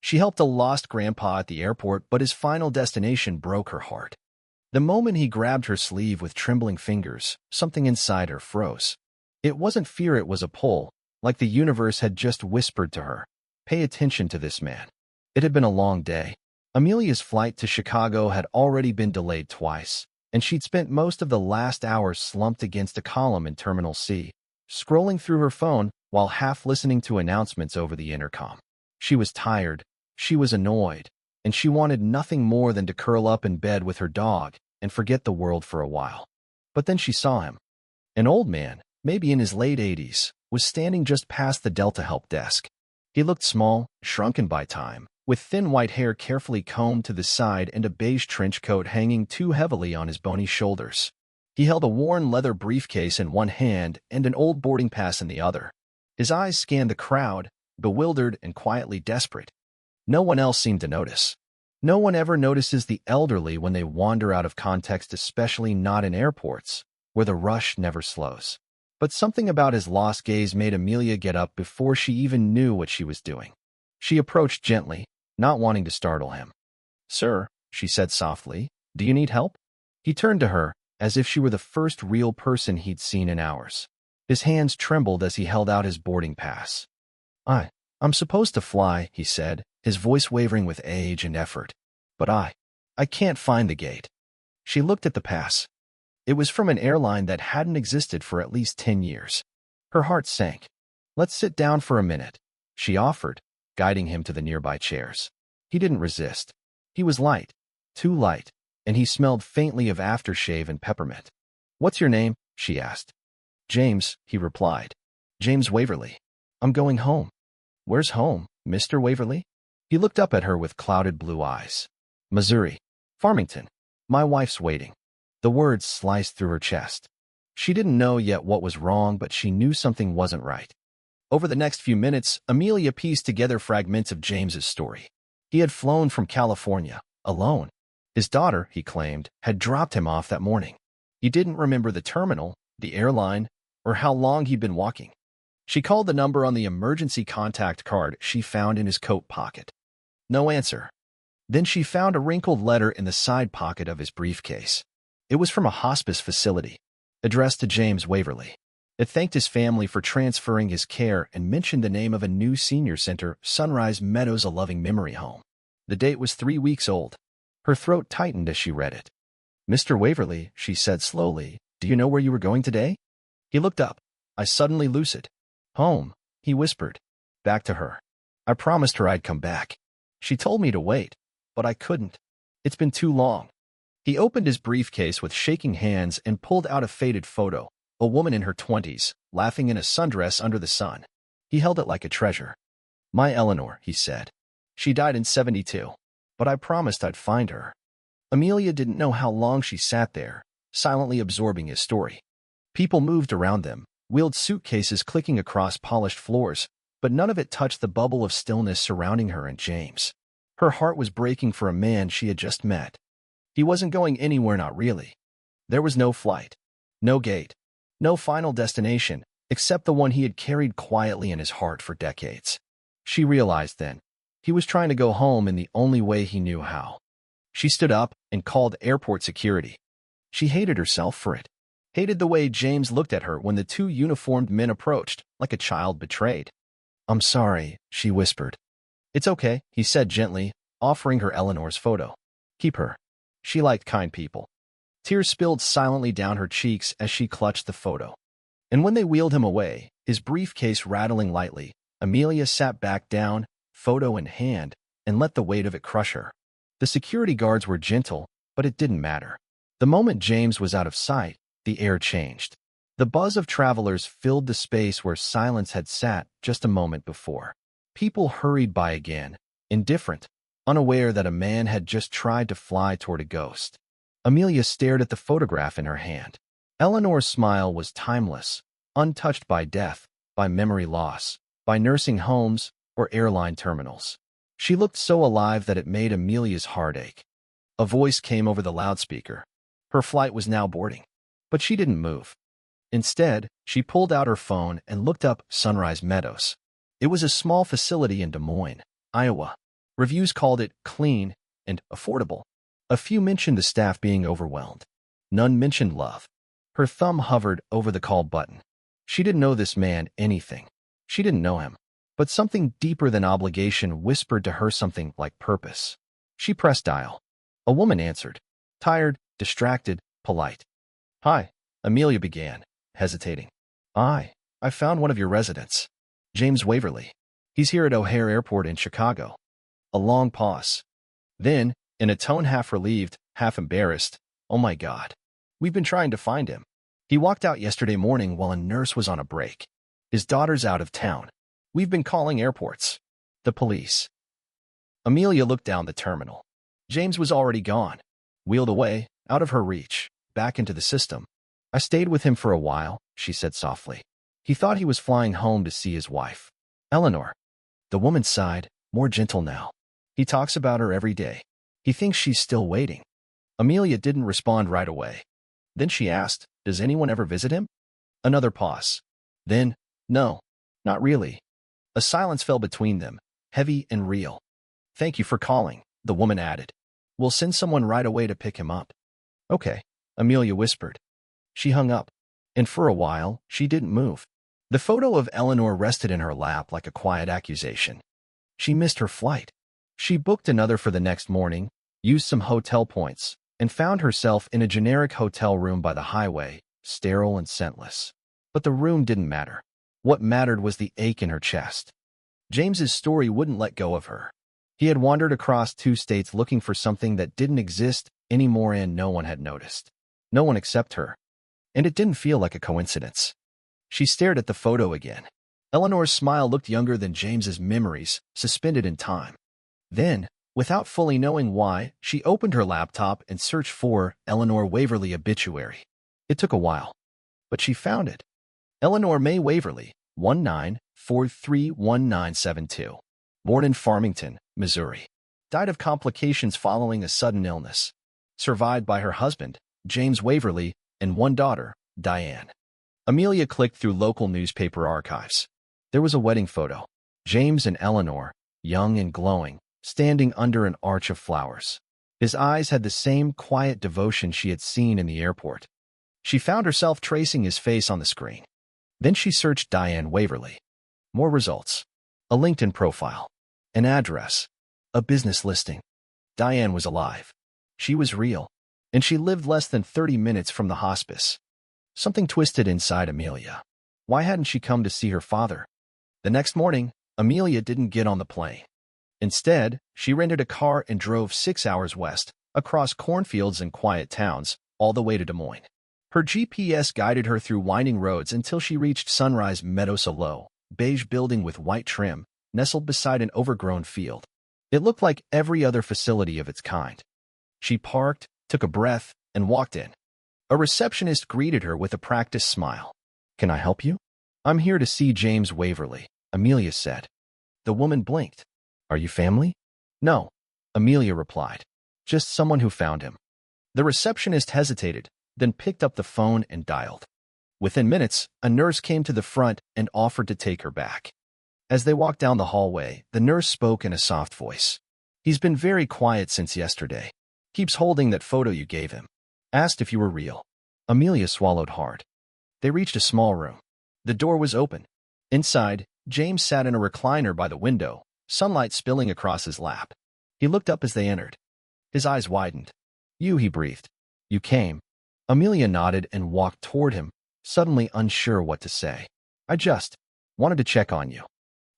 She helped a lost grandpa at the airport, but his final destination broke her heart. The moment he grabbed her sleeve with trembling fingers, something inside her froze. It wasn't fear, it was a pull, like the universe had just whispered to her, "Pay attention to this man." It had been a long day. Amelia's flight to Chicago had already been delayed twice, and she'd spent most of the last hour slumped against a column in Terminal C, scrolling through her phone while half listening to announcements over the intercom. She was tired, she was annoyed, and she wanted nothing more than to curl up in bed with her dog and forget the world for a while. But then she saw him. An old man, maybe in his late 80s, was standing just past the Delta help desk. He looked small, shrunken by time, with thin white hair carefully combed to the side and a beige trench coat hanging too heavily on his bony shoulders. He held a worn leather briefcase in one hand and an old boarding pass in the other. His eyes scanned the crowd, bewildered and quietly desperate. No one else seemed to notice. No one ever notices the elderly when they wander out of context, especially not in airports, where the rush never slows. But something about his lost gaze made Amelia get up before she even knew what she was doing. She approached gently, not wanting to startle him. "Sir," she said softly, "do you need help?" He turned to her, as if she were the first real person he'd seen in hours. His hands trembled as he held out his boarding pass. I'm supposed to fly," he said, his voice wavering with age and effort. "But I can't find the gate." She looked at the pass. It was from an airline that hadn't existed for at least 10 years. Her heart sank. "Let's sit down for a minute," she offered, guiding him to the nearby chairs. He didn't resist. He was light, too light, and he smelled faintly of aftershave and peppermint. "What's your name?" she asked. "James," he replied. "James Waverly. I'm going home." "Where's home, Mr. Waverly?" He looked up at her with clouded blue eyes. "Missouri. Farmington. My wife's waiting." The words sliced through her chest. She didn't know yet what was wrong, but she knew something wasn't right. Over the next few minutes, Amelia pieced together fragments of James's story. He had flown from California, alone. His daughter, he claimed, had dropped him off that morning. He didn't remember the terminal, the airline, or how long he'd been walking. She called the number on the emergency contact card she found in his coat pocket. No answer. Then she found a wrinkled letter in the side pocket of his briefcase. It was from a hospice facility, addressed to James Waverly. It thanked his family for transferring his care and mentioned the name of a new senior center, Sunrise Meadows, a loving memory home. The date was 3 weeks old. Her throat tightened as she read it. "Mr. Waverly," she said slowly, "do you know where you were going today?" He looked up. "I suddenly lucid." "Home," he whispered. Back to her. "I promised her I'd come back. She told me to wait, but I couldn't. It's been too long." He opened his briefcase with shaking hands and pulled out a faded photo, a woman in her 20s, laughing in a sundress under the sun. He held it like a treasure. "My Eleanor," he said. "She died in 72, but I promised I'd find her." Amelia didn't know how long she sat there, silently absorbing his story. People moved around them, wheeled suitcases clicking across polished floors, but none of it touched the bubble of stillness surrounding her and James. Her heart was breaking for a man she had just met. He wasn't going anywhere, not really. There was no flight, no gate, no final destination, except the one he had carried quietly in his heart for decades. She realized then, he was trying to go home in the only way he knew how. She stood up and called airport security. She hated herself for it. Hated the way James looked at her when the two uniformed men approached, like a child betrayed. "I'm sorry," she whispered. "It's okay," he said gently, offering her Eleanor's photo. "Keep her. She liked kind people." Tears spilled silently down her cheeks as she clutched the photo. And when they wheeled him away, his briefcase rattling lightly, Amelia sat back down, photo in hand, and let the weight of it crush her. The security guards were gentle, but it didn't matter. The moment James was out of sight, the air changed. The buzz of travelers filled the space where silence had sat just a moment before. People hurried by again, indifferent, unaware that a man had just tried to fly toward a ghost. Amelia stared at the photograph in her hand. Eleanor's smile was timeless, untouched by death, by memory loss, by nursing homes, or airline terminals. She looked so alive that it made Amelia's heart ache. A voice came over the loudspeaker. Her flight was now boarding. But she didn't move. Instead, she pulled out her phone and looked up Sunrise Meadows. It was a small facility in Des Moines, Iowa. Reviews called it clean and affordable. A few mentioned the staff being overwhelmed. None mentioned love. Her thumb hovered over the call button. She didn't know this man anything. She didn't know him. But something deeper than obligation whispered to her something like purpose. She pressed dial. A woman answered. Tired, distracted, polite. Hi, Amelia began, hesitating. I found one of your residents. James Waverly. He's here at O'Hare Airport in Chicago. A long pause. Then, in a tone half relieved, half embarrassed, oh my God. We've been trying to find him. He walked out yesterday morning while a nurse was on a break. His daughter's out of town. We've been calling airports. The police. Amelia looked down the terminal. James was already gone. Wheeled away, out of her reach, back into the system. I stayed with him for a while, she said softly. He thought he was flying home to see his wife. Eleanor. The woman sighed, more gentle now. He talks about her every day. He thinks she's still waiting. Amelia didn't respond right away. Then she asked, does anyone ever visit him? Another pause. Then, no, not really. A silence fell between them, heavy and real. Thank you for calling, the woman added. We'll send someone right away to pick him up. Okay, Amelia whispered. She hung up, and for a while, she didn't move. The photo of Eleanor rested in her lap like a quiet accusation. She missed her flight. She booked another for the next morning, used some hotel points, and found herself in a generic hotel room by the highway, sterile and scentless. But the room didn't matter. What mattered was the ache in her chest. James's story wouldn't let go of her. He had wandered across 2 states looking for something that didn't exist anymore and no one had noticed. No one except her. And it didn't feel like a coincidence. She stared at the photo again. Eleanor's smile looked younger than James's memories, suspended in time. Then, without fully knowing why, she opened her laptop and searched for Eleanor Waverly obituary. It took a while, but she found it. Eleanor May Waverly, 19431972. Born in Farmington, Missouri. Died of complications following a sudden illness. Survived by her husband, James Waverly, and 1 daughter, Diane. Amelia clicked through local newspaper archives. There was a wedding photo. James and Eleanor, young and glowing, standing under an arch of flowers. His eyes had the same quiet devotion she had seen in the airport. She found herself tracing his face on the screen. Then she searched Diane Waverly. More results. A LinkedIn profile. An address. A business listing. Diane was alive. She was real. And she lived less than 30 minutes from the hospice. Something twisted inside Amelia. Why hadn't she come to see her father? The next morning, Amelia didn't get on the plane. Instead, she rented a car and drove 6 hours west, across cornfields and quiet towns, all the way to Des Moines. Her GPS guided her through winding roads until she reached Sunrise Meadows, a low, beige building with white trim, nestled beside an overgrown field. It looked like every other facility of its kind. She parked, took a breath, and walked in. A receptionist greeted her with a practiced smile. Can I help you? I'm here to see James Waverly, Amelia said. The woman blinked. Are you family? No, Amelia replied. Just someone who found him. The receptionist hesitated, then picked up the phone and dialed. Within minutes, a nurse came to the front and offered to take her back. As they walked down the hallway, the nurse spoke in a soft voice. He's been very quiet since yesterday. Keeps holding that photo you gave him. Asked if you were real. Amelia swallowed hard. They reached a small room. The door was open. Inside, James sat in a recliner by the window, sunlight spilling across his lap. He looked up as they entered. His eyes widened. You, he breathed. You came. Amelia nodded and walked toward him, suddenly unsure what to say. I just wanted to check on you.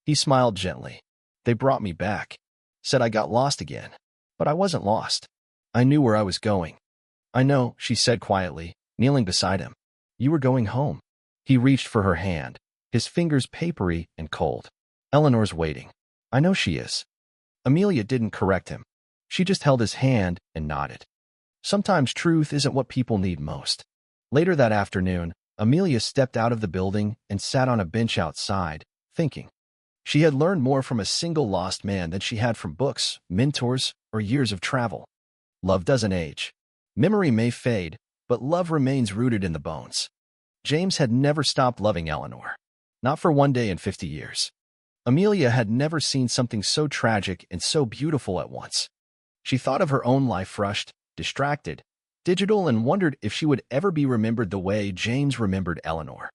He smiled gently. They brought me back. Said I got lost again. But I wasn't lost. I knew where I was going. I know, she said quietly, kneeling beside him. You were going home. He reached for her hand, his fingers papery and cold. Eleanor's waiting. I know she is. Amelia didn't correct him. She just held his hand and nodded. Sometimes truth isn't what people need most. Later that afternoon, Amelia stepped out of the building and sat on a bench outside, thinking. She had learned more from a single lost man than she had from books, mentors, or years of travel. Love doesn't age. Memory may fade, but love remains rooted in the bones. James had never stopped loving Eleanor. Not for one day in 50 years. Amelia had never seen something so tragic and so beautiful at once. She thought of her own life rushed, distracted, digital, and wondered if she would ever be remembered the way James remembered Eleanor.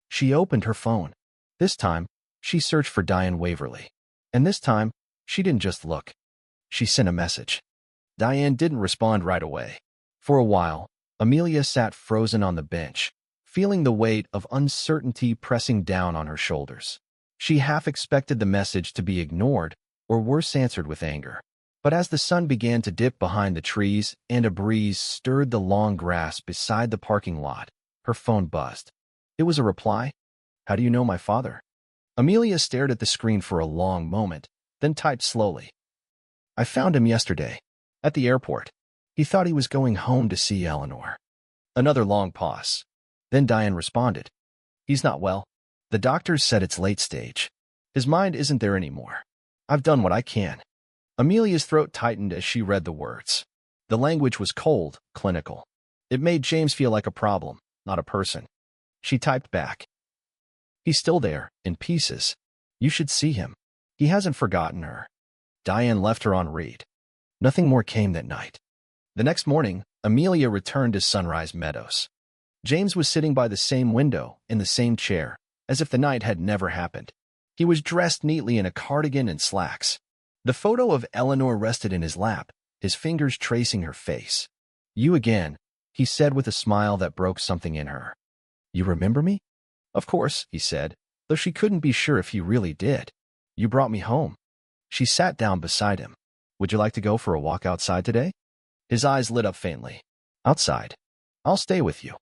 She opened her phone. This time, she searched for Diane Waverly. And this time, she didn't just look. She sent a message. Diane didn't respond right away. For a while, Amelia sat frozen on the bench, feeling the weight of uncertainty pressing down on her shoulders. She half expected the message to be ignored, or worse, answered with anger. But as the sun began to dip behind the trees and a breeze stirred the long grass beside the parking lot, her phone buzzed. It was a reply. "How do you know my father?" Amelia stared at the screen for a long moment, then typed slowly. "I found him yesterday, at the airport. He thought he was going home to see Eleanor." Another long pause. Then Diane responded. "He's not well. The doctors said it's late stage. His mind isn't there anymore. I've done what I can." Amelia's throat tightened as she read the words. The language was cold, clinical. It made James feel like a problem, not a person. She typed back. "He's still there, in pieces. You should see him. He hasn't forgotten her." Diane left her on read. Nothing more came that night. The next morning, Amelia returned to Sunrise Meadows. James was sitting by the same window, in the same chair, as if the night had never happened. He was dressed neatly in a cardigan and slacks. The photo of Eleanor rested in his lap, his fingers tracing her face. "You again," he said with a smile that broke something in her. "You remember me?" "Of course," he said, though she couldn't be sure if he really did. "You brought me home." She sat down beside him. "Would you like to go for a walk outside today?" His eyes lit up faintly. "Outside? I'll stay with you."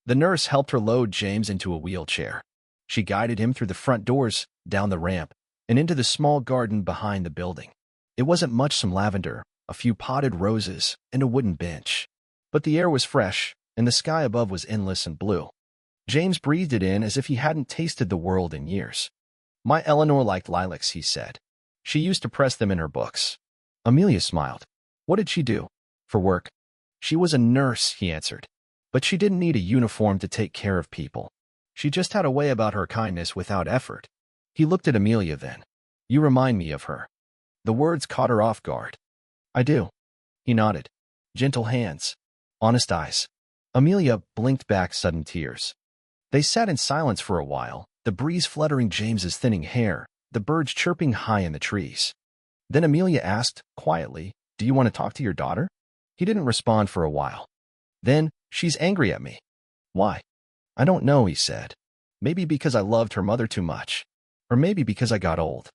The nurse helped her load James into a wheelchair. She guided him through the front doors, down the ramp, and into the small garden behind the building. It wasn't much, some lavender, a few potted roses, and a wooden bench. But the air was fresh, and the sky above was endless and blue. James breathed it in as if he hadn't tasted the world in years. "My Eleanor liked lilacs," he said. "She used to press them in her books." Amelia smiled. "What did she do? For work?" "She was a nurse," he answered. "But she didn't need a uniform to take care of people. She just had a way about her, kindness without effort." He looked at Amelia then. "You remind me of her." The words caught her off guard. "I do." He nodded. Gentle hands. Honest eyes. Amelia blinked back sudden tears. They sat in silence for a while, the breeze fluttering James's thinning hair, the birds chirping high in the trees. Then Amelia asked, quietly, "Do you want to talk to your daughter?" He didn't respond for a while. Then, "She's angry at me." "Why?" "I don't know," he said. "Maybe because I loved her mother too much. Or maybe because I got old."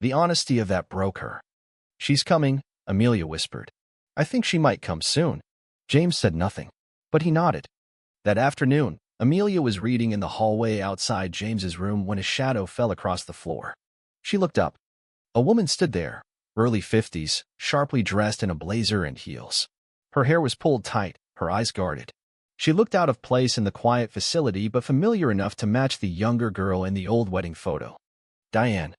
The honesty of that broke her. "She's coming," Amelia whispered. "I think she might come soon." James said nothing, but he nodded. That afternoon, Amelia was reading in the hallway outside James's room when a shadow fell across the floor. She looked up. A woman stood there, early 50s, sharply dressed in a blazer and heels. Her hair was pulled tight, her eyes guarded. She looked out of place in the quiet facility, but familiar enough to match the younger girl in the old wedding photo. "Diane."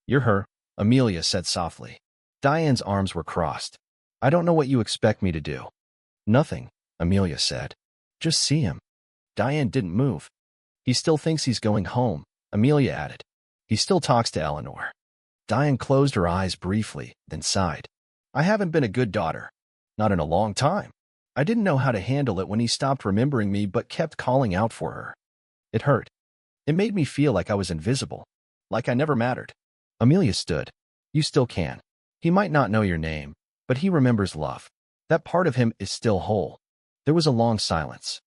"You're her," Amelia said softly. Diane's arms were crossed. "I don't know what you expect me to do." "Nothing," Amelia said. "Just see him." Diane didn't move. "He still thinks he's going home," Amelia added. "He still talks to Eleanor." Diane closed her eyes briefly, then sighed. "I haven't been a good daughter. Not in a long time. I didn't know how to handle it when he stopped remembering me but kept calling out for her. It hurt. It made me feel like I was invisible, like I never mattered." Amelia stood. "You still can. He might not know your name, but he remembers love. That part of him is still whole." There was a long silence.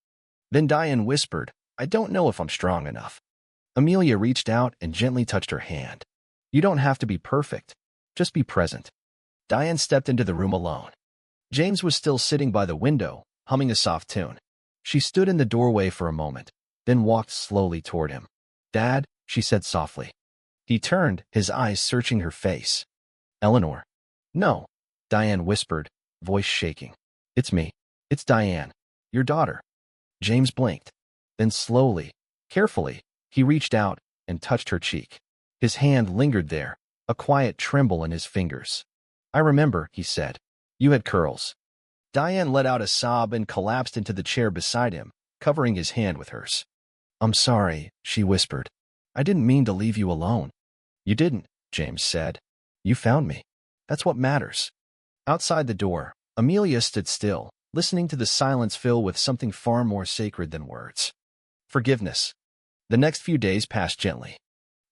Then Diane whispered, "I don't know if I'm strong enough." Amelia reached out and gently touched her hand. "You don't have to be perfect. Just be present." Diane stepped into the room alone. James was still sitting by the window, humming a soft tune. She stood in the doorway for a moment, then walked slowly toward him. "Dad," she said softly. He turned, his eyes searching her face. "Eleanor?" "No," Diane whispered, voice shaking. "It's me. It's Diane, your daughter." James blinked. Then slowly, carefully, he reached out and touched her cheek. His hand lingered there, a quiet tremble in his fingers. "I remember," he said. "You had curls." Diane let out a sob and collapsed into the chair beside him, covering his hand with hers. "I'm sorry," she whispered. "I didn't mean to leave you alone." You didn't, James said. You found me. That's what matters. Outside the door, Amelia stood still, listening to the silence fill with something far more sacred than words. Forgiveness. The next few days passed gently.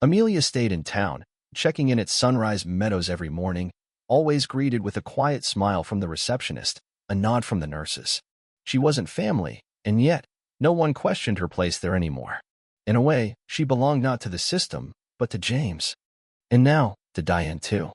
Amelia stayed in town, checking in at Sunrise Meadows every morning, always greeted with a quiet smile from the receptionist, a nod from the nurses. She wasn't family, and yet, no one questioned her place there anymore. In a way, she belonged not to the system, but to James. And now, to Diane too.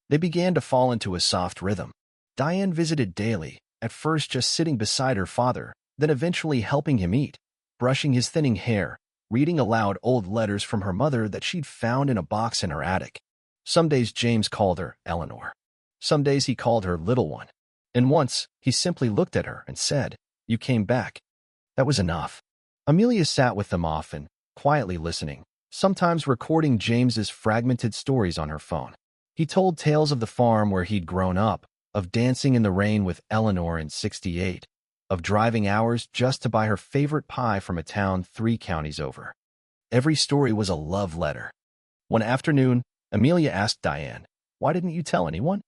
They began to fall into a soft rhythm. Diane visited daily, at first just sitting beside her father, then eventually helping him eat, brushing his thinning hair, reading aloud old letters from her mother that she'd found in a box in her attic. Some days James called her Eleanor. Some days he called her Little One. And once, he simply looked at her and said, "You came back." That was enough. Amelia sat with them often, quietly listening, sometimes recording James's fragmented stories on her phone. He told tales of the farm where he'd grown up, of dancing in the rain with Eleanor in '68, of driving hours just to buy her favorite pie from a town 3 counties over. Every story was a love letter. One afternoon, Amelia asked Diane, "Why didn't you tell anyone?"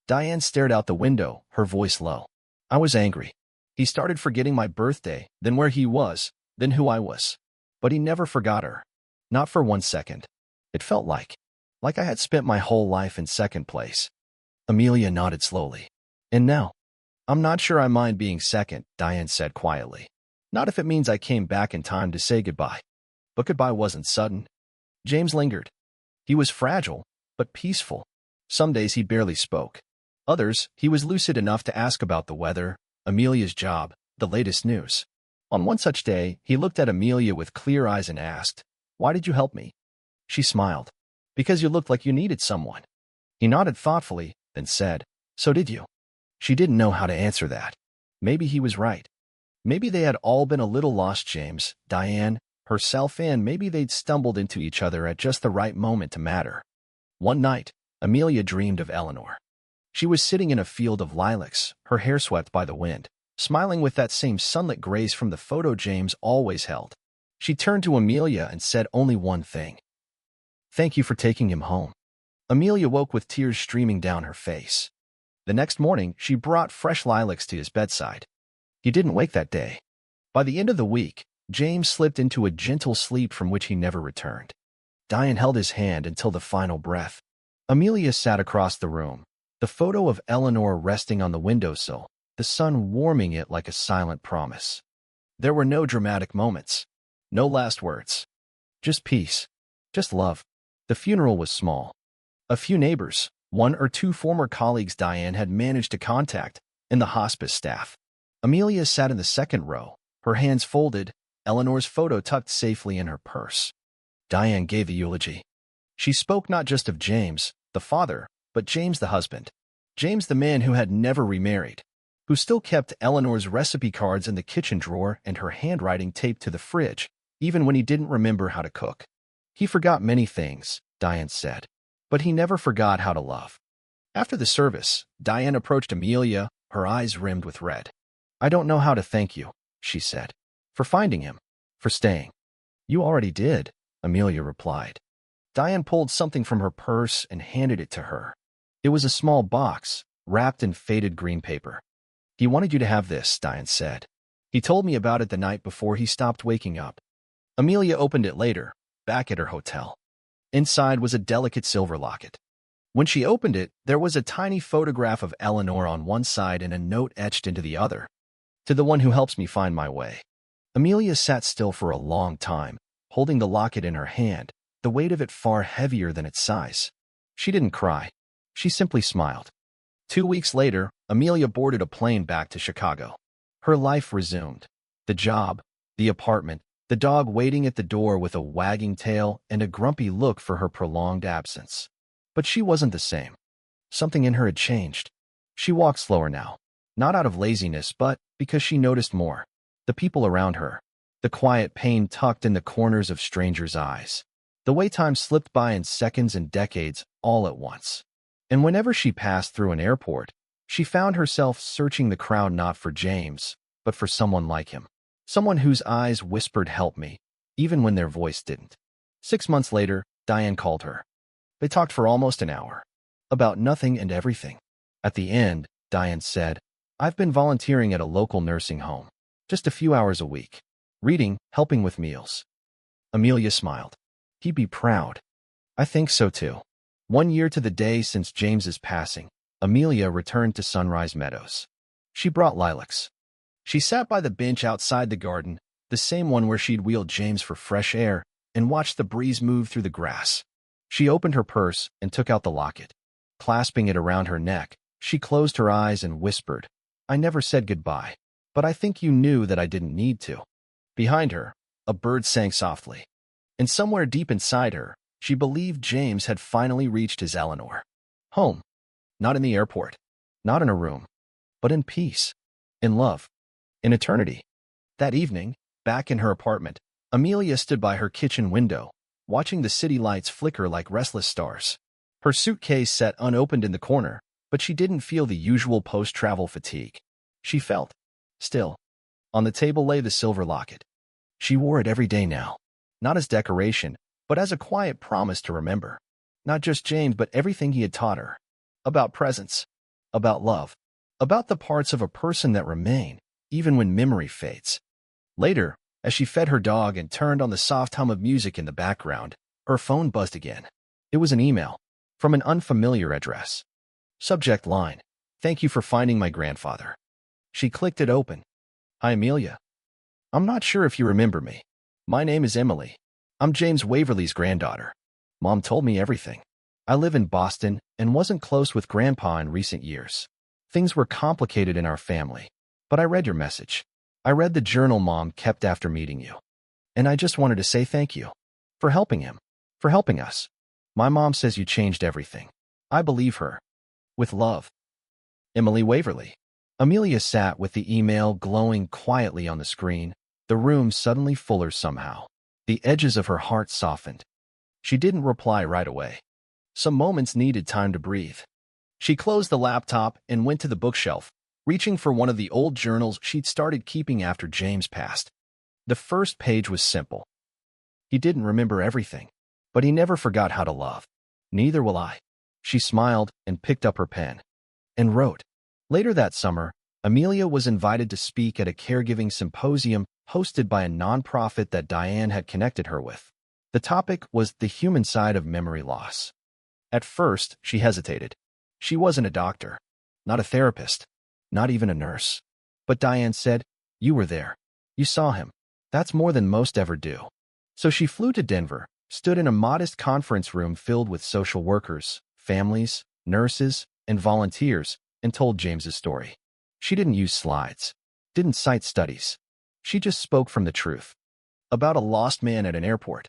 Diane stared out the window, her voice low. "I was angry. He started forgetting my birthday, then where he was, then who I was. But he never forgot her. Not for 1 second. It felt like I had spent my whole life in second place." Amelia nodded slowly. "And now? I'm not sure I mind being second," Diane said quietly. "Not if it means I came back in time to say goodbye." But goodbye wasn't sudden. James lingered. He was fragile, but peaceful. Some days he barely spoke. Others, he was lucid enough to ask about the weather, Amelia's job, the latest news. On one such day, he looked at Amelia with clear eyes and asked, "Why did you help me?" She smiled. "Because you looked like you needed someone." He nodded thoughtfully, then said, "So did you?" She didn't know how to answer that. Maybe he was right. Maybe they had all been a little lost, James, Diane, herself, and maybe they'd stumbled into each other at just the right moment to matter. One night, Amelia dreamed of Eleanor. She was sitting in a field of lilacs, her hair swept by the wind, smiling with that same sunlit grace from the photo James always held. She turned to Amelia and said only one thing. "Thank you for taking him home." Amelia woke with tears streaming down her face. The next morning, she brought fresh lilacs to his bedside. He didn't wake that day. By the end of the week, James slipped into a gentle sleep from which he never returned. Diane held his hand until the final breath. Amelia sat across the room, the photo of Eleanor resting on the windowsill, the sun warming it like a silent promise. There were no dramatic moments, no last words. Just peace, just love. The funeral was small. A few neighbors, 1 or 2 former colleagues Diane had managed to contact, and the hospice staff. Amelia sat in the second row, her hands folded, Eleanor's photo tucked safely in her purse. Diane gave the eulogy. She spoke not just of James, the father, but James the husband. James the man who had never remarried, who still kept Eleanor's recipe cards in the kitchen drawer and her handwriting taped to the fridge, even when he didn't remember how to cook. He forgot many things, Diane said, but he never forgot how to love. After the service, Diane approached Amelia, her eyes rimmed with red. "I don't know how to thank you," she said, "for finding him, for staying." "You already did," Amelia replied. Diane pulled something from her purse and handed it to her. It was a small box, wrapped in faded green paper. "He wanted you to have this," Diane said. "He told me about it the night before he stopped waking up." Amelia opened it later, back at her hotel. Inside was a delicate silver locket. When she opened it, there was a tiny photograph of Eleanor on one side and a note etched into the other. "To the one who helps me find my way." Amelia sat still for a long time, holding the locket in her hand, the weight of it far heavier than its size. She didn't cry. She simply smiled. 2 weeks later, Amelia boarded a plane back to Chicago. Her life resumed. The job, the apartment, the dog waiting at the door with a wagging tail and a grumpy look for her prolonged absence. But she wasn't the same. Something in her had changed. She walked slower now, not out of laziness, but because she noticed more. The people around her, the quiet pain tucked in the corners of strangers' eyes, the way time slipped by in seconds and decades all at once. And whenever she passed through an airport, she found herself searching the crowd not for James, but for someone like him. Someone whose eyes whispered, "Help me," even when their voice didn't. 6 months later, Diane called her. They talked for almost an hour. About nothing and everything. At the end, Diane said, "I've been volunteering at a local nursing home. Just a few hours a week. Reading, helping with meals." Amelia smiled. He'd be proud. I think so too. 1 year to the day since James's passing, Amelia returned to Sunrise Meadows. She brought lilacs. She sat by the bench outside the garden, the same one where she'd wheeled James for fresh air, and watched the breeze move through the grass. She opened her purse and took out the locket. Clasping it around her neck, she closed her eyes and whispered, "I never said goodbye, but I think you knew that I didn't need to." Behind her, a bird sang softly. And somewhere deep inside her, she believed James had finally reached his Eleanor. Home. Not in the airport. Not in a room. But in peace. In love. In eternity. That evening, back in her apartment, Amelia stood by her kitchen window, watching the city lights flicker like restless stars. Her suitcase sat unopened in the corner, but she didn't feel the usual post-travel fatigue. She felt still. On the table lay the silver locket. She wore it every day now. Not as decoration, but as a quiet promise to remember. Not just James, but everything he had taught her. About presence. About love. About the parts of a person that remain, even when memory fades. Later, as she fed her dog and turned on the soft hum of music in the background, her phone buzzed again. It was an email. From an unfamiliar address. Subject line, "Thank you for finding my grandfather." She clicked it open. "Hi, Amelia. I'm not sure if you remember me. My name is Emily. I'm James Waverly's granddaughter. Mom told me everything. I live in Boston and wasn't close with Grandpa in recent years. Things were complicated in our family. But I read your message. I read the journal Mom kept after meeting you. And I just wanted to say thank you. For helping him. For helping us. My mom says you changed everything. I believe her. With love. Emily Waverly." Amelia sat with the email glowing quietly on the screen, the room suddenly fuller somehow. The edges of her heart softened. She didn't reply right away. Some moments needed time to breathe. She closed the laptop and went to the bookshelf, reaching for one of the old journals she'd started keeping after James passed. The first page was simple. He didn't remember everything, but he never forgot how to love. Neither will I. She smiled and picked up her pen. And wrote. Later that summer, Amelia was invited to speak at a caregiving symposium hosted by a nonprofit that Diane had connected her with. The topic was the human side of memory loss. At first, she hesitated. She wasn't a doctor, not a therapist, not even a nurse. But Diane said, "You were there. You saw him. That's more than most ever do." So she flew to Denver, stood in a modest conference room filled with social workers, families, nurses, and volunteers, and told James's story. She didn't use slides, didn't cite studies. She just spoke from the truth. About a lost man at an airport.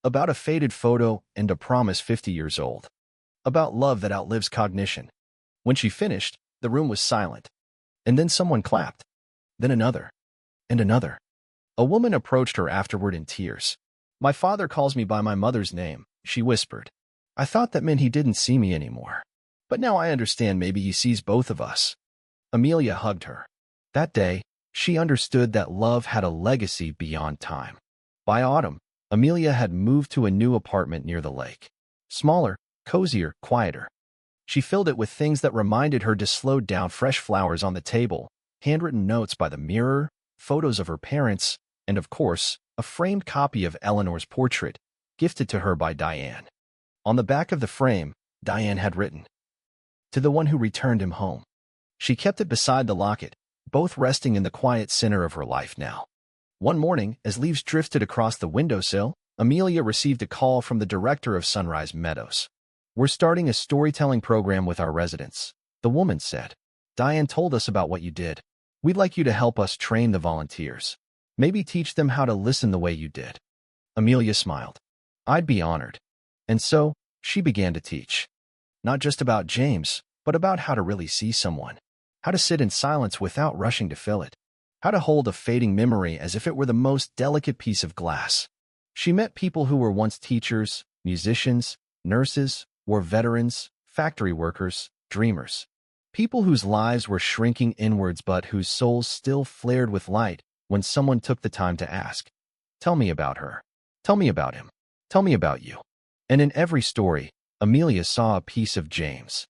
About a faded photo and a promise 50 years old. About love that outlives cognition. When she finished, the room was silent. And then someone clapped. Then another. And another. A woman approached her afterward in tears. "My father calls me by my mother's name," she whispered. "I thought that meant he didn't see me anymore. But now I understand maybe he sees both of us." Amelia hugged her. That day, she understood that love had a legacy beyond time. By autumn, Amelia had moved to a new apartment near the lake. Smaller, cozier, quieter. She filled it with things that reminded her to slow down: fresh flowers on the table, handwritten notes by the mirror, photos of her parents, and of course, a framed copy of Eleanor's portrait, gifted to her by Diane. On the back of the frame, Diane had written, "To the one who returned him home." She kept it beside the locket, both resting in the quiet center of her life now. One morning, as leaves drifted across the windowsill, Amelia received a call from the director of Sunrise Meadows. "We're starting a storytelling program with our residents," the woman said. "Diane told us about what you did. We'd like you to help us train the volunteers. Maybe teach them how to listen the way you did." Amelia smiled. "I'd be honored." And so, she began to teach. Not just about James, but about how to really see someone. How to sit in silence without rushing to fill it. How to hold a fading memory as if it were the most delicate piece of glass. She met people who were once teachers, musicians, nurses, war veterans, factory workers, dreamers. People whose lives were shrinking inwards but whose souls still flared with light when someone took the time to ask, "Tell me about her. Tell me about him. Tell me about you." And in every story, Amelia saw a piece of James.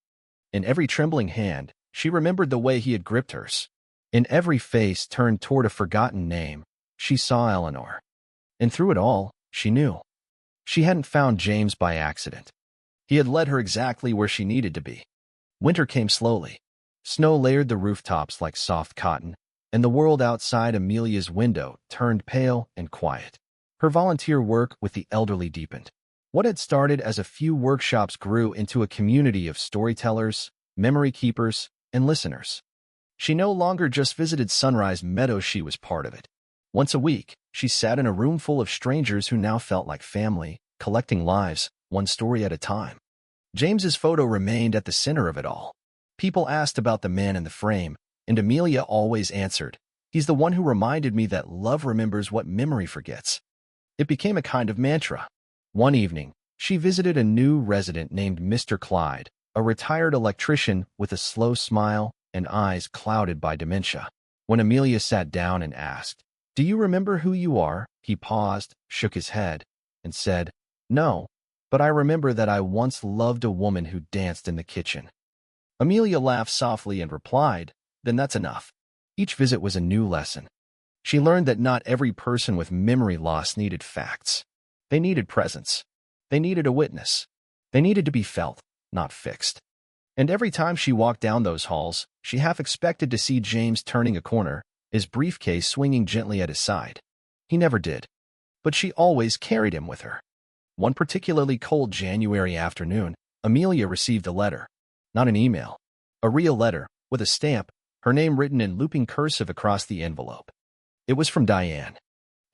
In every trembling hand, she remembered the way he had gripped hers. In every face turned toward a forgotten name, she saw Eleanor. And through it all, she knew. She hadn't found James by accident. He had led her exactly where she needed to be. Winter came slowly. Snow layered the rooftops like soft cotton, and the world outside Amelia's window turned pale and quiet. Her volunteer work with the elderly deepened. What had started as a few workshops grew into a community of storytellers, memory keepers, and listeners. She no longer just visited Sunrise Meadows, she was part of it. Once a week, she sat in a room full of strangers who now felt like family, collecting lives, one story at a time. James's photo remained at the center of it all. People asked about the man in the frame, and Amelia always answered, "He's the one who reminded me that love remembers what memory forgets." It became a kind of mantra. One evening, she visited a new resident named Mr. Clyde, a retired electrician with a slow smile and eyes clouded by dementia. When Amelia sat down and asked, "Do you remember who you are?" he paused, shook his head, and said, "No, but I remember that I once loved a woman who danced in the kitchen." Amelia laughed softly and replied, "Then that's enough." Each visit was a new lesson. She learned that not every person with memory loss needed facts. They needed presence. They needed a witness. They needed to be felt, not fixed. And every time she walked down those halls, she half expected to see James turning a corner, his briefcase swinging gently at his side. He never did. But she always carried him with her. One particularly cold January afternoon, Amelia received a letter. Not an email. A real letter, with a stamp, her name written in looping cursive across the envelope. It was from Diane.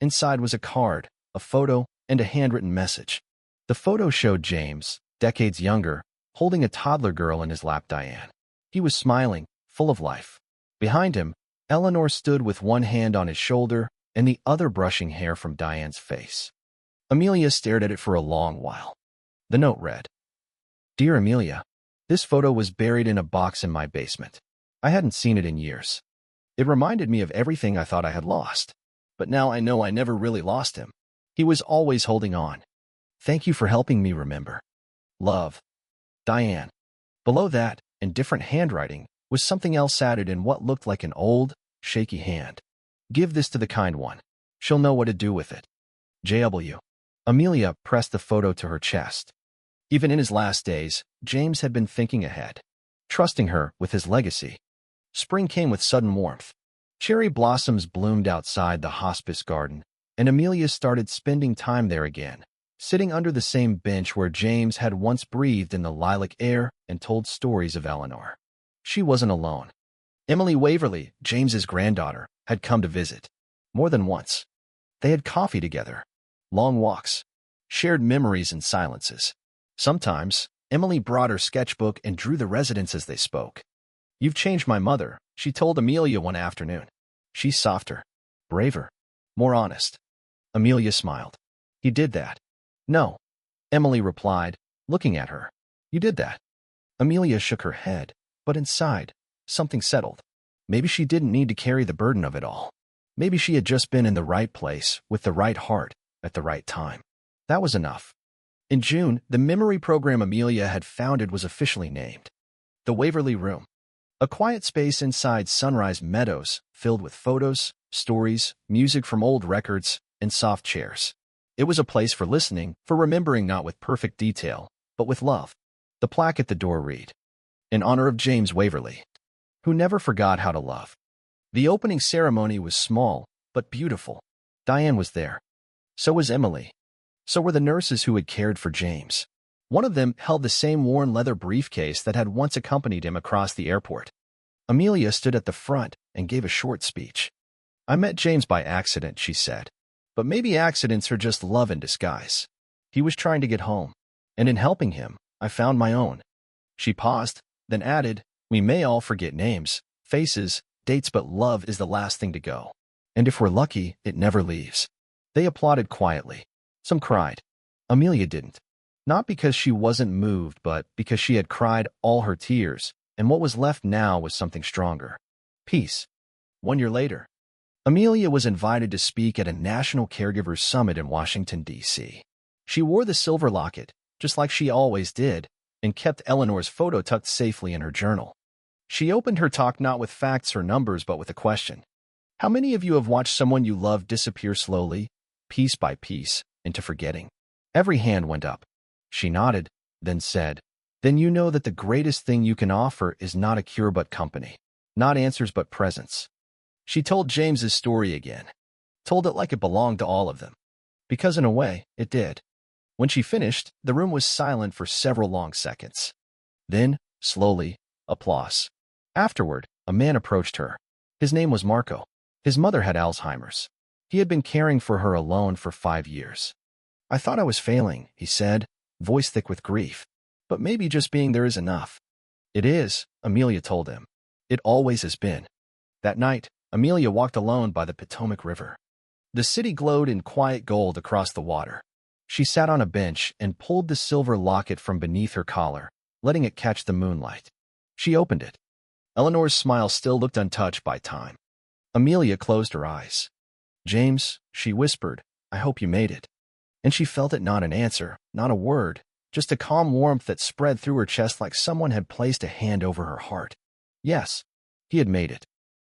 Inside was a card, a photo, and a handwritten message. The photo showed James, decades younger, holding a toddler girl in his lap. Diane. He was smiling, full of life. Behind him, Eleanor stood with one hand on his shoulder and the other brushing hair from Diane's face. Amelia stared at it for a long while. The note read, "Dear Amelia, this photo was buried in a box in my basement. I hadn't seen it in years. It reminded me of everything I thought I had lost. But now I know I never really lost him. He was always holding on. Thank you for helping me remember. Love. Diane." Below that, in different handwriting, was something else added in what looked like an old, shaky hand. "Give this to the kind one. She'll know what to do with it. J.W." Amelia pressed the photo to her chest. Even in his last days, James had been thinking ahead, trusting her with his legacy. Spring came with sudden warmth. Cherry blossoms bloomed outside the hospice garden, and Amelia started spending time there again, sitting under the same bench where James had once breathed in the lilac air and told stories of Eleanor. She wasn't alone. Emily Waverly, James's granddaughter, had come to visit. More than once. They had coffee together, long walks, shared memories and silences. Sometimes, Emily brought her sketchbook and drew the residents as they spoke. "You've changed my mother," she told Amelia one afternoon. "She's softer, braver, more honest." Amelia smiled. "He did that." "No," Emily replied, looking at her. "You did that." Amelia shook her head, but inside, something settled. Maybe she didn't need to carry the burden of it all. Maybe she had just been in the right place, with the right heart, at the right time. That was enough. In June, the memory program Amelia had founded was officially named the Waverly Room. A quiet space inside Sunrise Meadows, filled with photos, stories, music from old records, and soft chairs. It was a place for listening, for remembering, not with perfect detail, but with love. The plaque at the door read, "In honor of James Waverly, who never forgot how to love." The opening ceremony was small, but beautiful. Diane was there. So was Emily. So were the nurses who had cared for James. One of them held the same worn leather briefcase that had once accompanied him across the airport. Amelia stood at the front and gave a short speech. "I met James by accident," she said. "But maybe accidents are just love in disguise. He was trying to get home, and in helping him, I found my own." She paused, then added, "We may all forget names, faces, dates, but love is the last thing to go. And if we're lucky, it never leaves." They applauded quietly. Some cried. Amelia didn't. Not because she wasn't moved, but because she had cried all her tears, and what was left now was something stronger. Peace. 1 year later, Amelia was invited to speak at a National Caregivers Summit in Washington, D.C. She wore the silver locket, just like she always did, and kept Eleanor's photo tucked safely in her journal. She opened her talk not with facts or numbers but with a question. How many of you have watched someone you love disappear slowly, piece by piece, into forgetting? Every hand went up. She nodded, then said, then you know that the greatest thing you can offer is not a cure but company, not answers but presence. She told James's story again, told it like it belonged to all of them, because in a way, it did. When she finished, the room was silent for several long seconds. Then, slowly, applause. Afterward, a man approached her. His name was Marco. His mother had Alzheimer's. He had been caring for her alone for 5 years. I thought I was failing, he said, voice thick with grief. But maybe just being there is enough. It is, Amelia told him. It always has been. That night, Amelia walked alone by the Potomac River. The city glowed in quiet gold across the water. She sat on a bench and pulled the silver locket from beneath her collar, letting it catch the moonlight. She opened it. Eleanor's smile still looked untouched by time. Amelia closed her eyes. James, she whispered, I hope you made it. And she felt it, not an answer, not a word, just a calm warmth that spread through her chest like someone had placed a hand over her heart. Yes, he had made it.